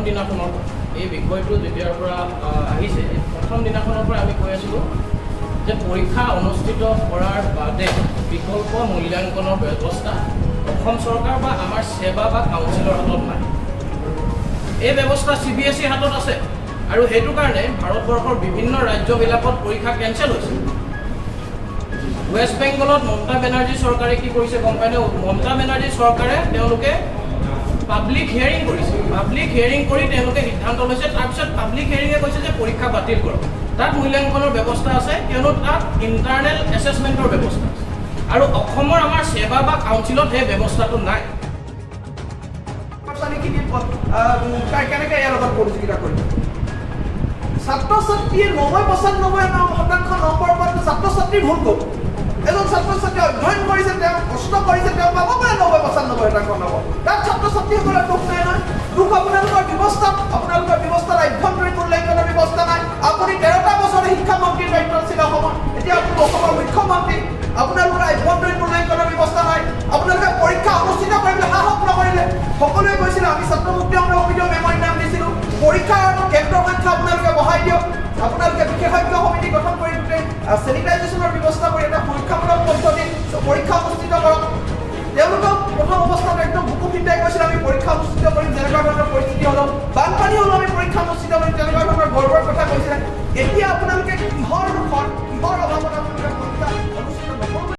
দিনাখনৰ এই বিষয়টো যেতিয়াৰ পৰা আহিছে প্ৰথম দিনাখনৰ পৰা আমি কৈ আছিলোঁ যে পৰীক্ষা অনুষ্ঠিত কৰাৰ বাদে বিকল্প মূল্যাংকনৰ ব্যৱস্থা অসম চৰকাৰ বা আমাৰ সেৱা বা কাউন্সিলৰ হাতত নাই। এই ব্যৱস্থা CBSE হাতত আছে আৰু সেইটো কাৰণে ভাৰতবৰ্ষৰ বিভিন্ন ৰাজ্যবিলাকত পৰীক্ষা কেঞ্চেল হৈছে। ৱেষ্ট বেংগলত মমতা বেনাৰ্জী চৰকাৰে কি কৰিছে গম পায়নে? মমতা বেনাৰ্জী চৰকাৰে তেওঁলোকে পাব্লিক হিয়াৰিং কৰিছে। পাব্লিক হিয়াৰিং কৰি তেওঁলোকে সিদ্ধান্ত লৈছে। তাৰপিছত পাব্লিক হিয়াৰিঙে কৈছে যে পৰীক্ষা বাতিল কৰক। তাত মূল্যাংকনৰ ব্যৱস্থা আছে কিয়নো তাত ইণ্টাৰনেল এছেছমেণ্টৰ ব্যৱস্থা আছে আৰু অসমৰ আমাৰ সেৱা বা কাউন্সিলত সেই ব্যৱস্থাটো নাই। কেনেকৈ ইয়াৰ লগত প্ৰতিযোগিতা কৰিব? ছাত্ৰ ছাত্ৰীয়ে 90-95% নম্বৰ পোৱাটো ছাত্ৰ ছাত্ৰী ভুল ক'ব। এজন ছাত্ৰ ছাত্ৰীয়ে অধ্যয়ন কৰিছে, তেওঁ কষ্ট কৰিছে, তেওঁ পাব পাৰে 90-95% নম্বৰ। তাত ছাত্ৰ ছাত্ৰীসকলৰ দুখ নাই নহয়। দুখ আপোনালোকৰ ব্যৱস্থাত আভ্যন্তৰীণ মূল্যাংকনৰ ব্যৱস্থা নাই। আপুনি 13টা বছৰে শিক্ষামন্ত্ৰীৰ দায়িত্ব আছিল অসমৰ, এতিয়া আপুনি অসমৰ মুখ্যমন্ত্ৰী। আপোনালোকৰ আভ্যন্তৰীণ মূল্যাংকনৰ ব্যৱস্থা নাই। আপোনালোকে পৰীক্ষা অনুষ্ঠিত কৰিবলৈ সাহস নকৰিলে। সকলোৱে কৈছিলে আমি ছাত্ৰ মুক্তি অভিযোগ মেমৰি নাম দিছিলোঁ, পৰীক্ষাৰ কেন্দ্ৰৰ সংখ্যা আপোনালোকে বঢ়াই দিয়ক, আপোনালোকে বিশেষজ্ঞ সমিতি গঠন কৰি গোটেই চেনিটাইজ